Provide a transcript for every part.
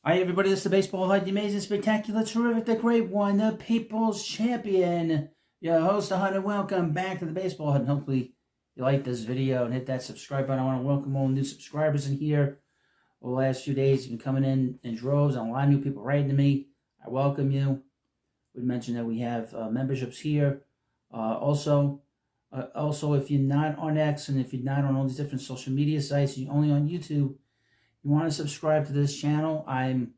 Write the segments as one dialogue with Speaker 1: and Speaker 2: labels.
Speaker 1: Hi, everybody. This is the Baseball Hut, the amazing, spectacular, terrific, the great one, the People's Champion. Your host, the Hut, and welcome back to the Baseball Hut. And hopefully, you like this video and hit that subscribe button. I want to welcome all new subscribers in here. Over the last few days, you've been coming in droves, and a lot of new people writing to me. I welcome you. We mentioned that we have memberships here. Also, if you're not on X and if you're not on all these different social media sites, you're only on YouTube, you want to subscribe to this channel. I'm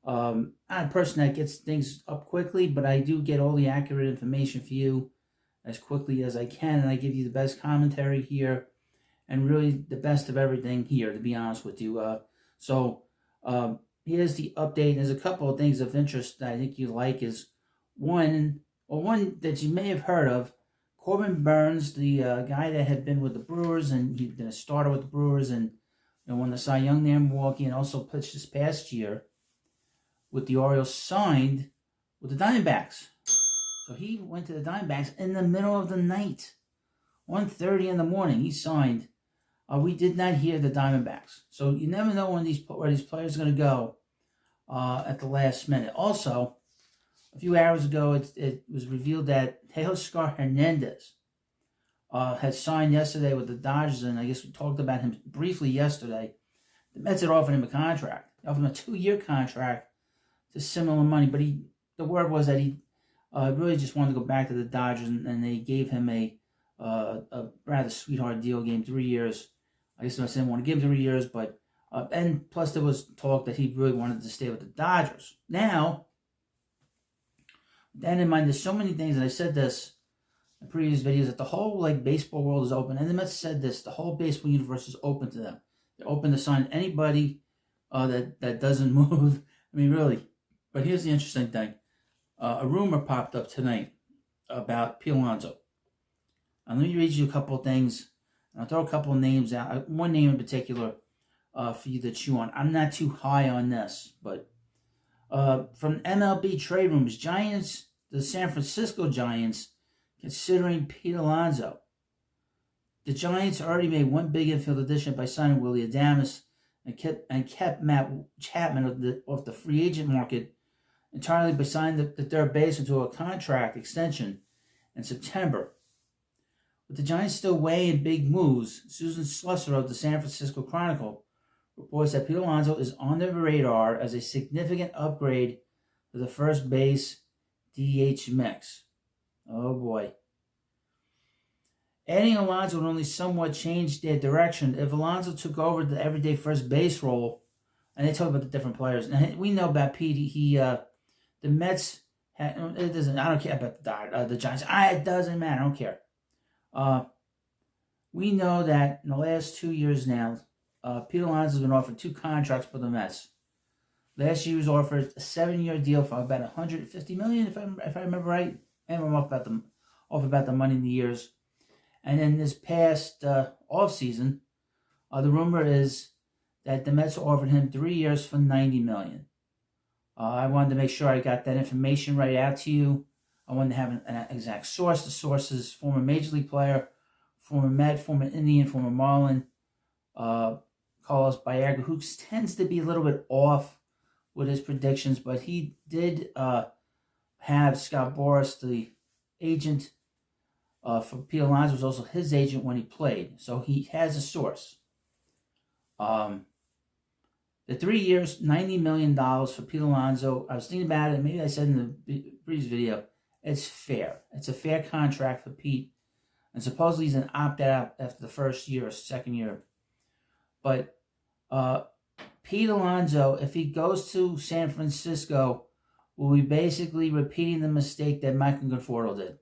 Speaker 1: not a person that gets things up quickly, but I do get all the accurate information for you as quickly as I can, and I give you the best commentary here and really the best of everything here, to be honest with you. Here's the update. There's a couple of things of interest that I think you like. Is one that you may have heard of. Corbin Burns, the guy that had been with the Brewers, and he'd been a starter with the Brewers, and won the Cy Young there in Milwaukee, and also pitched this past year with the Orioles, signed with the Diamondbacks. So he went to the Diamondbacks in the middle of the night, 1:30 in the morning. He signed. We did not hear the Diamondbacks, so you never know where these players are going to go at the last minute. Also, a few hours ago, it was revealed that Teoscar Hernandez had signed yesterday with the Dodgers, and I guess we talked about him briefly yesterday. The Mets had offered him a contract. They offered him a 2-year contract to similar money, but the word was that he really just wanted to go back to the Dodgers, and they gave him a rather sweetheart deal, gave him 3 years. I guess I didn't want to give him 3 years, but and plus there was talk that he really wanted to stay with the Dodgers. Now, with that in mind, there's so many things, and I said this in previous videos, that the whole baseball world is open, and the Mets said this: the whole baseball universe is open to them. They're open to sign anybody that doesn't move. I mean, really. But here's the interesting thing: a rumor popped up tonight about Pete Alonso. Let me read you a couple of things, and I'll throw a couple of names out. One name in particular for you to chew on. I'm not too high on this, but from MLB trade rumors, the San Francisco Giants, considering Pete Alonso. The Giants already made one big infield addition by signing Willie Adames and kept Matt Chapman off the free agent market entirely by signing the third baseman to a contract extension in September. With the Giants still weighing big moves, Susan Slusser of the San Francisco Chronicle reports that Pete Alonso is on the radar as a significant upgrade to the first base DH mix. Oh boy. Adding Alonso would only somewhat change their direction. If Alonso took over the everyday first base role, and they talk about the different players, and we know about Pete, the Mets, I don't care about the Giants. It doesn't matter, I don't care. We know that in the last 2 years now, Pete Alonso has been offered 2 contracts for the Mets. Last year he was offered a 7-year deal for about $150 million, if I remember right. And I'm off about the money in the years. And then this past offseason, the rumor is that the Mets offered him 3 years for $90 million. I wanted to make sure I got that information right out to you. I wanted to have an exact source. The source is former Major League player, former Met, former Indian, former Marlin, Carlos Baerga, who tends to be a little bit off with his predictions, but he did have Scott Boras, the agent for Pete Alonso, was also his agent when he played. So he has a source. The 3 years, $90 million for Pete Alonso. I was thinking about it. Maybe I said in the previous video, it's fair. It's a fair contract for Pete. And supposedly he's an opt-out after the first year or second year. But Pete Alonso, if he goes to San Francisco, will be basically repeating the mistake that Michael Conforto did.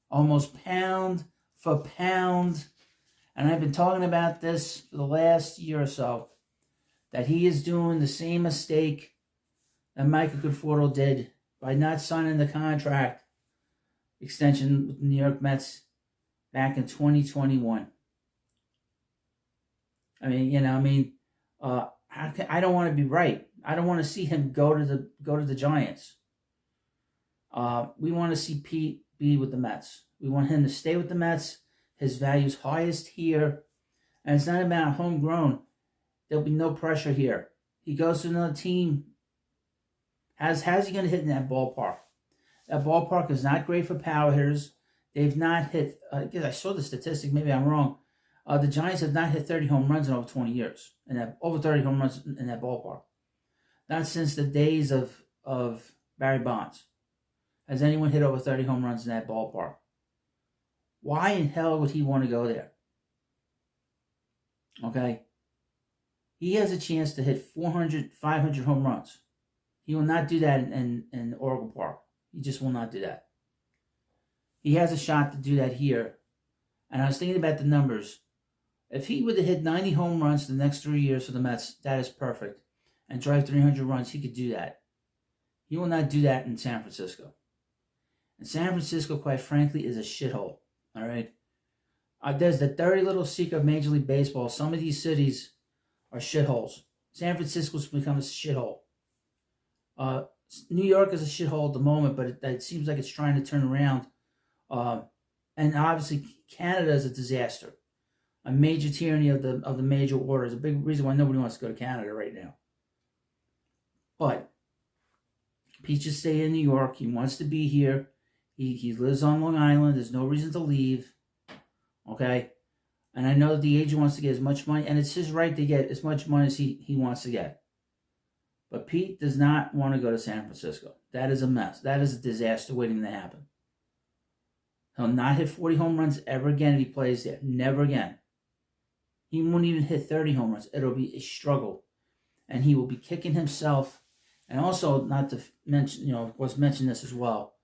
Speaker 1: Almost pound for pound. And I've been talking about this for the last year or so, that he is doing the same mistake that Michael Conforto did by not signing the contract extension with the New York Mets back in 2021. I don't want to be right. I don't want to see him go to the Giants. We want to see Pete be with the Mets. We want him to stay with the Mets. His value's highest here. And it's not about homegrown. There'll be no pressure here. he goes to another team. How's he going to hit in that ballpark? That ballpark is not great for power hitters. They've not hit, I saw the statistic, maybe I'm wrong. The Giants have not hit 30 home runs in over 20 years. And over 30 home runs in that ballpark. Not since the days of Barry Bonds has anyone hit over 30 home runs in that ballpark. Why in hell would he want to go there? Okay? He has a chance to hit 400, 500 home runs. He will not do that in Oracle Park. He just will not do that. He has a shot to do that here. And I was thinking about the numbers. If he would have hit 90 home runs the next 3 years for the Mets, that is perfect. And drive 300 runs, he could do that. He will not do that in San Francisco. And San Francisco, quite frankly, is a shithole. All right? There's the dirty little secret of Major League Baseball. Some of these cities are shitholes. San Francisco's become a shithole. New York is a shithole at the moment, but it seems like it's trying to turn around. And obviously, Canada is a disaster. A major tyranny of the major orders. A big reason why nobody wants to go to Canada right now. But Pete just stay in New York. He wants to be here. He lives on Long Island. There's no reason to leave. Okay? And I know that the agent wants to get as much money, and it's his right to get as much money as he wants to get. But Pete does not want to go to San Francisco. That is a mess. That is a disaster waiting to happen. He'll not hit 40 home runs ever again if he plays there. Never again. He won't even hit 30 home runs. It'll be a struggle. And he will be kicking himself. And also, not to mention, of course, mention this as well.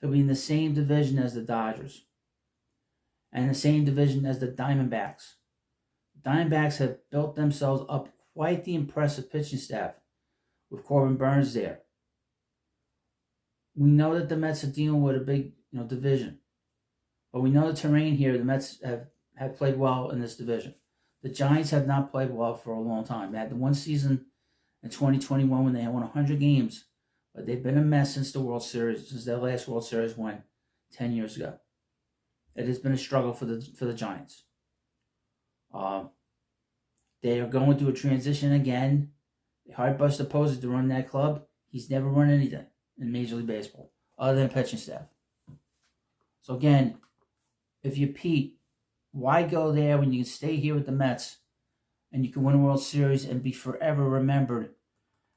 Speaker 1: He'll be in the same division as the Dodgers. And the same division as the Diamondbacks. The Diamondbacks have built themselves up quite the impressive pitching staff with Corbin Burnes there. We know that the Mets are dealing with a big, division. But we know the terrain here, the Mets have played well in this division. The Giants have not played well for a long time. They had the one season in 2021 when they had won 100 games. But they've been a mess since the World Series, since their last World Series win 10 years ago. It has been a struggle for the Giants. They are going through a transition again. They hired Buster Posey to run that club. He's never run anything in Major League Baseball other than pitching staff. So again, if you're Pete, why go there when you can stay here with the Mets and you can win a World Series and be forever remembered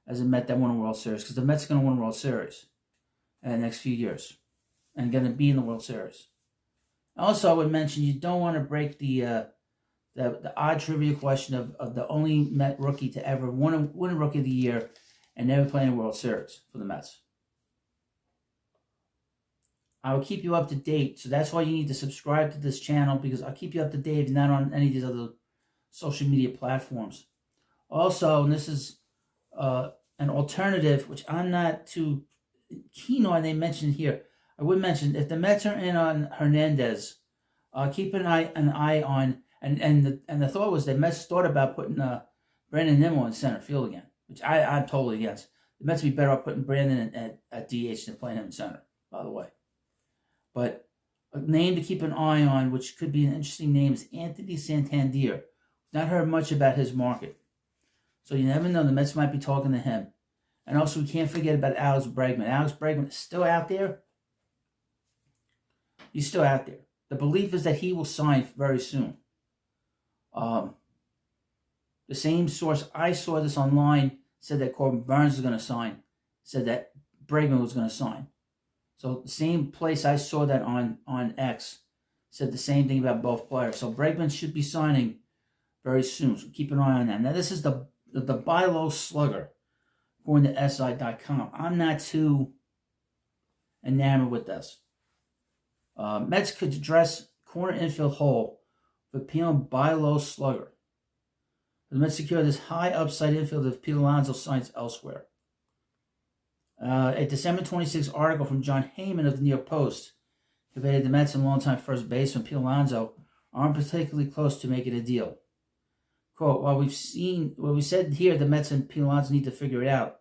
Speaker 1: as a Met that won a World Series? Because the Mets are going to win a World Series in the next few years and going to be in the World Series. Also, I would mention you don't want to break the odd trivia question of the only Met rookie to ever win a Rookie of the Year and never play in a World Series for the Mets. I will keep you up to date, so that's why you need to subscribe to this channel, because I'll keep you up to date, not on any of these other social media platforms. Also, and this is an alternative, which I'm not too keen on, they mentioned here. I would mention, if the Mets are in on Hernandez, keep an eye on, and the thought was the Mets thought about putting Brandon Nimmo in center field again, which I'm totally against. The Mets would be better off putting Brandon at DH than playing him in center, by the way. But a name to keep an eye on, which could be an interesting name, is Anthony Santander. Not heard much about his market. So you never know, the Mets might be talking to him. And also, we can't forget about Alex Bregman. Alex Bregman is still out there. He's still out there. The belief is that he will sign very soon. The same source I saw this online said that Corbin Burnes was going to sign. Said that Bregman was going to sign. So the same place I saw that on X said the same thing about both players. So Bregman should be signing very soon. So keep an eye on that. Now this is the buy low slugger according to SI.com. I'm not too enamored with this. Mets could address corner infield hole with appealing buy low slugger. The Mets secure this high upside infield if Pete Alonso signs elsewhere. A December 26 article from John Heyman of the New York Post conveyed the Mets and longtime first baseman Pete Alonso aren't particularly close to making a deal. Quote, while we said here the Mets and Pete Alonso need to figure it out,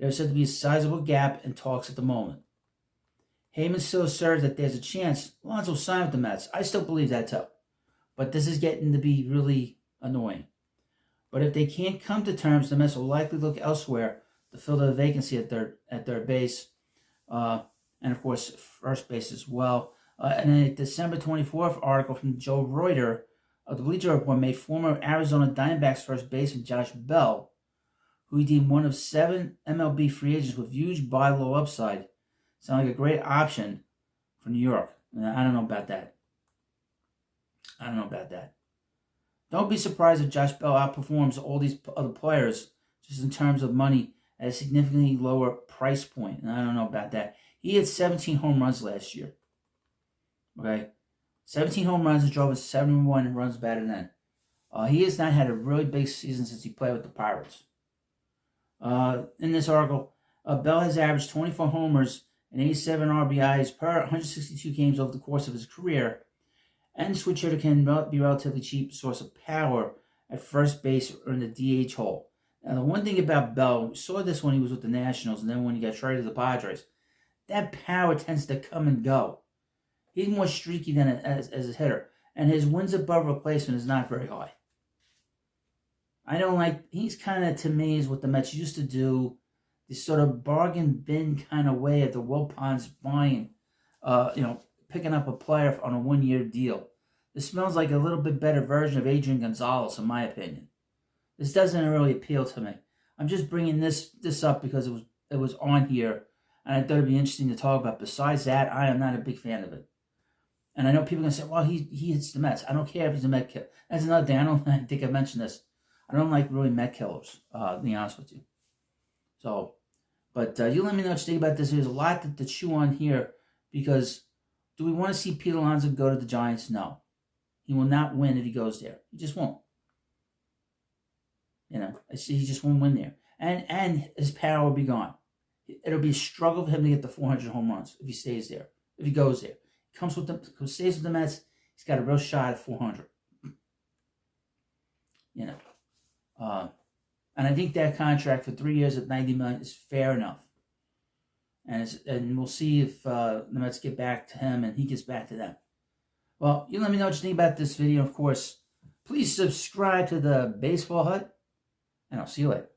Speaker 1: there's said to be a sizable gap in talks at the moment. Heyman still asserts that there's a chance Alonso will sign with the Mets. I still believe that too. But this is getting to be really annoying. But if they can't come to terms, the Mets will likely look elsewhere to fill the vacancy at third base, and of course first base as well. And then a December 24th article from Joe Reuter of the Bleacher Report made former Arizona Diamondbacks first baseman Josh Bell, who he deemed one of 7 MLB free agents with huge buy low upside, sound like a great option for New York. I don't know about that. Don't be surprised if Josh Bell outperforms all these other players just in terms of money at a significantly lower price point. And I don't know about that. He had 17 home runs last year. Okay? 17 home runs and drove us 71 runs batted in. He has not had a really big season since he played with the Pirates. In this article, Bell has averaged 24 homers and 87 RBIs per 162 games over the course of his career, and switch hitter can be a relatively cheap source of power at first base or in the DH hole. Now, the one thing about Bell, we saw this when he was with the Nationals and then when he got traded to the Padres, that power tends to come and go. He's more streaky than as a hitter, and his wins above replacement is not very high. I don't like, he's kind of, to me, is what the Mets used to do, this sort of bargain bin kind of way at the Wilpons buying, picking up a player on a one-year deal. This smells like a little bit better version of Adrian Gonzalez, in my opinion. This doesn't really appeal to me. I'm just bringing this up because it was on here, and I thought it'd be interesting to talk about. Besides that, I am not a big fan of it. And I know people are going to say, well, he hits the Mets. I don't care if he's a Met killer. That's another thing. I think I mentioned this. I don't like really Met killers, to be honest with you. So, but you let me know what you think about this. There's a lot to chew on here, because do we want to see Pete Alonso go to the Giants? No. He will not win if he goes there. He just won't. He just won't win there. And his power will be gone. It'll be a struggle for him to get the 400 home runs if he stays there, if he goes there. Stays with the Mets, he's got a real shot at 400. And I think that contract for 3 years at $90 million is fair enough. And we'll see if the Mets get back to him and he gets back to them. Well, you let me know what you think about this video. Of course, please subscribe to the Baseball Hut, and I'll see you later.